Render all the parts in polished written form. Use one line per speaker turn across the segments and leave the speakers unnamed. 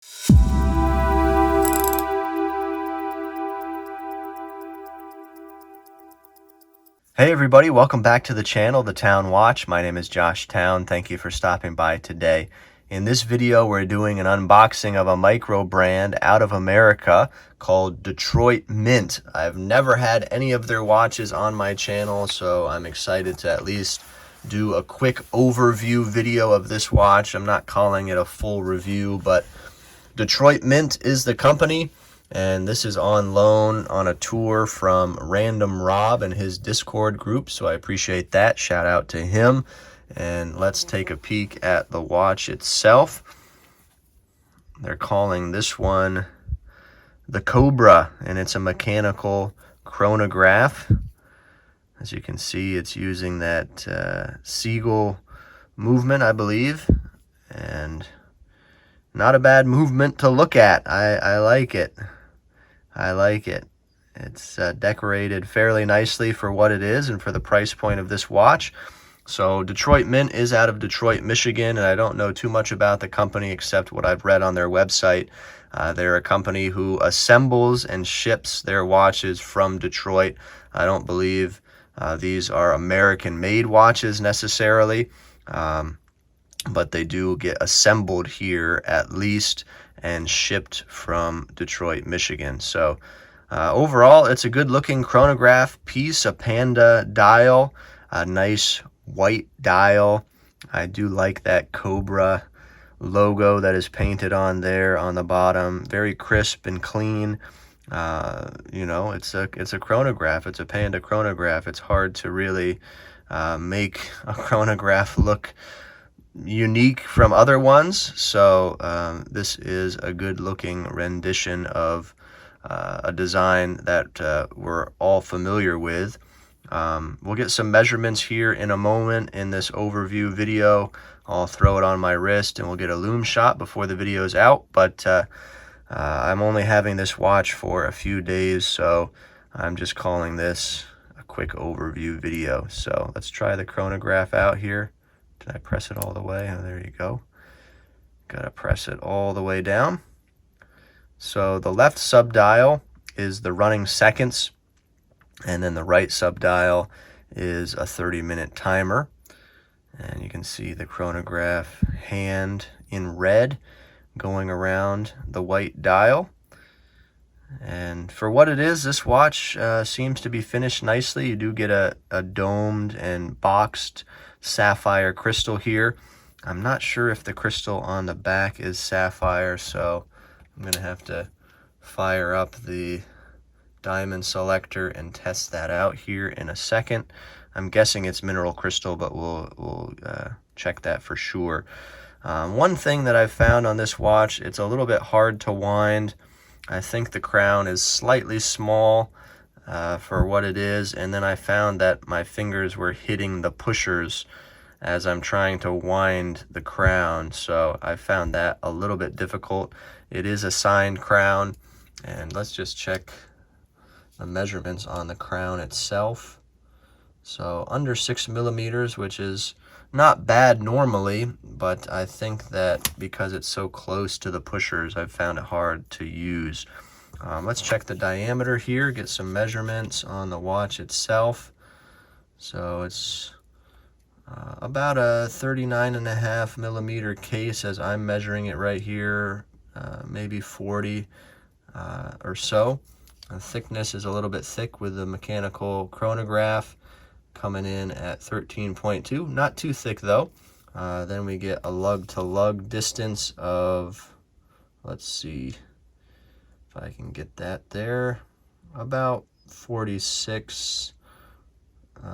Hey everybody, welcome back to the channel, The Town Watch. My name is Josh Town. Thank you for stopping by today. In this video, we're doing an unboxing of a micro brand out of America called Detroit Mint. I've never had any of their watches on my channel, so I'm excited to at least do a quick overview video of this watch. I'm not calling it a full review, but Detroit Mint is the company. And this is on loan on a tour from Random Rob and his Discord group, so I appreciate that. Shout out to him. And let's take a peek at the watch itself. They're calling this one the Cobra, and it's a mechanical chronograph. As you can see, it's using that seagull movement, I believe, and not a bad movement to look at. I like it. I like it. It's decorated fairly nicely for what it is and for the price point of this watch. So Detroit Mint is out of Detroit, Michigan, and I don't know too much about the company except what I've read on their website. They're a company who assembles and ships their watches from Detroit. I don't believe these are American-made watches necessarily, but they do get assembled here at least and shipped from Detroit, Michigan. So overall, it's a good looking chronograph piece, a Panda dial, a nice white dial. I do like that Cobra logo that is painted on there on the bottom. Very crisp and clean. You know, it's a chronograph. It's a Panda chronograph. It's hard to really make a chronograph look unique from other ones, so this is a good looking rendition of a design that we're all familiar with. We'll get some measurements here in a moment in this overview video. I'll throw it on my wrist and we'll get a loom shot before the video is out, but I'm only having this watch for a few days, so I'm just calling this a quick overview video. So let's try the chronograph out here. Did I press it all the way? Oh, there you go. Gotta press it all the way down. So the left subdial is the running seconds, and then the right subdial is a 30-minute timer. And you can see the chronograph hand in red going around the white dial. And for what it is, this watch seems to be finished nicely. You do get a domed and boxed sapphire crystal here. I'm not sure if the crystal on the back is sapphire, so I'm gonna have to fire up the diamond selector and test that out here in a second. I'm guessing it's mineral crystal, but we'll check that for sure. One thing that I've found on this watch, it's a little bit hard to wind. I think the crown is slightly small for what it is, and then I found that my fingers were hitting the pushers as I'm trying to wind the crown, so I found that a little bit difficult. It is a signed crown, and let's just check the measurements on the crown itself. So under 6 millimeters, which is not bad normally, but I think that because it's so close to the pushers, I've found it hard to use. Let's check the diameter here, get some measurements on the watch itself. So it's about a 39.5 millimeter case as I'm measuring it right here, maybe 40 or so. The thickness is a little bit thick with the mechanical chronograph, coming in at 13.2, not too thick though. Then we get a lug to lug distance of, let's see if I can get that there, about 46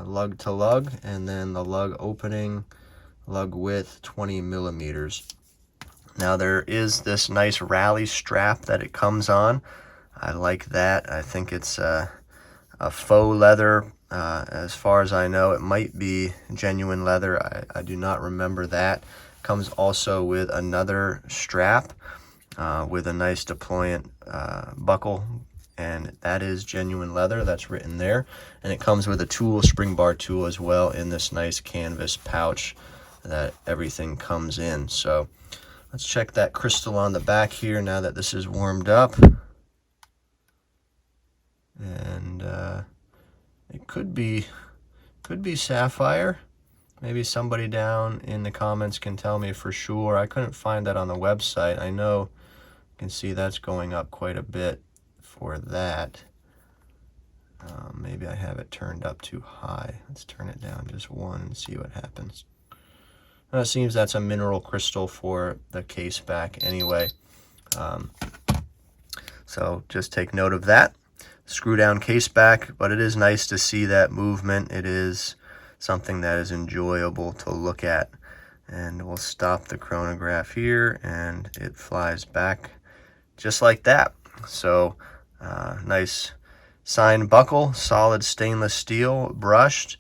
lug to lug, and then the lug opening, lug width 20 millimeters. Now there is this nice rally strap that it comes on. I like that. I think it's a faux leather. As far as I know, it might be genuine leather. I do not remember that. Comes also with another strap with a nice deployant buckle, and that is genuine leather. That's written there. And it comes with a tool, spring bar tool as well, in this nice canvas pouch that everything comes in. So Let's check that crystal on the back here now that this is warmed up. And it could be sapphire. Maybe somebody down in the comments can tell me for sure. I couldn't find that on the website. I know you can see that's going up quite a bit for that. Maybe I have it turned up too high. Let's turn it down just one and see what happens. It seems that's a mineral crystal for the case back anyway. So just take note of that. Screw down case back, but it is nice to see that movement. It is something that is enjoyable to look at. And we'll stop the chronograph here, and it flies back just like that. So nice sign buckle, solid stainless steel, brushed.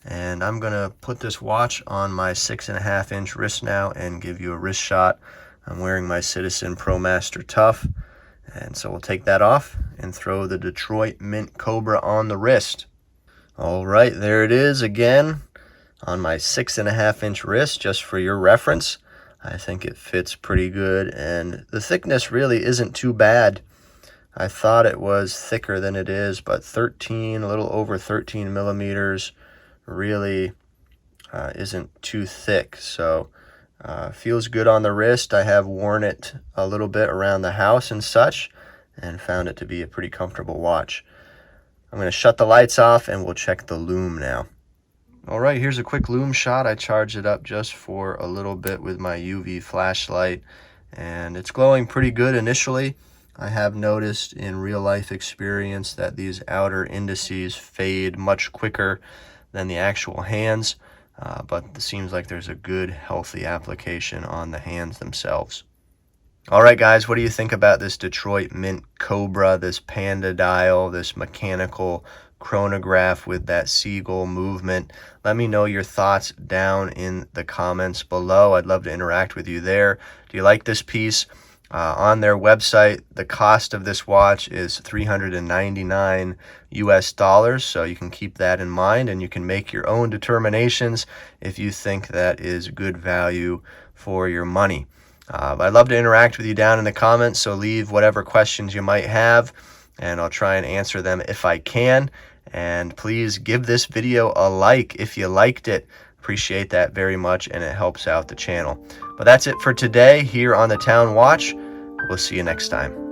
And I'm gonna put this watch on my 6.5-inch wrist now and give you a wrist shot. I'm wearing my Citizen ProMaster Tough. And so we'll take that off and throw the Detroit Mint Cobra on the wrist. All right, there it is again on my 6.5-inch wrist, just for your reference. I think it fits pretty good, and the thickness really isn't too bad. I thought it was thicker than it is, but 13, a little over 13 millimeters really isn't too thick. So feels good on the wrist. I have worn it a little bit around the house and such, and found it to be a pretty comfortable watch. I'm going to shut the lights off and we'll check the lume now. All right, here's a quick lume shot. I charged it up just for a little bit with my UV flashlight, and it's glowing pretty good initially. I have noticed in real life experience that these outer indices fade much quicker than the actual hands, but it seems like there's a good healthy application on the hands themselves. All right, guys, what do you think about this Detroit Mint Cobra, this Panda dial, this mechanical chronograph with that seagull movement? Let me know your thoughts down in the comments below. I'd love to interact with you there. Do you like this piece? On their website, the cost of this watch is $399 US, so you can keep that in mind, and you can make your own determinations if you think that is good value for your money. I'd love to interact with you down in the comments, so leave whatever questions you might have, and I'll try and answer them if I can. And please give this video a like if you liked it. Appreciate that very much, and it helps out the channel. But that's it for today here on the Town Watch. We'll see you next time.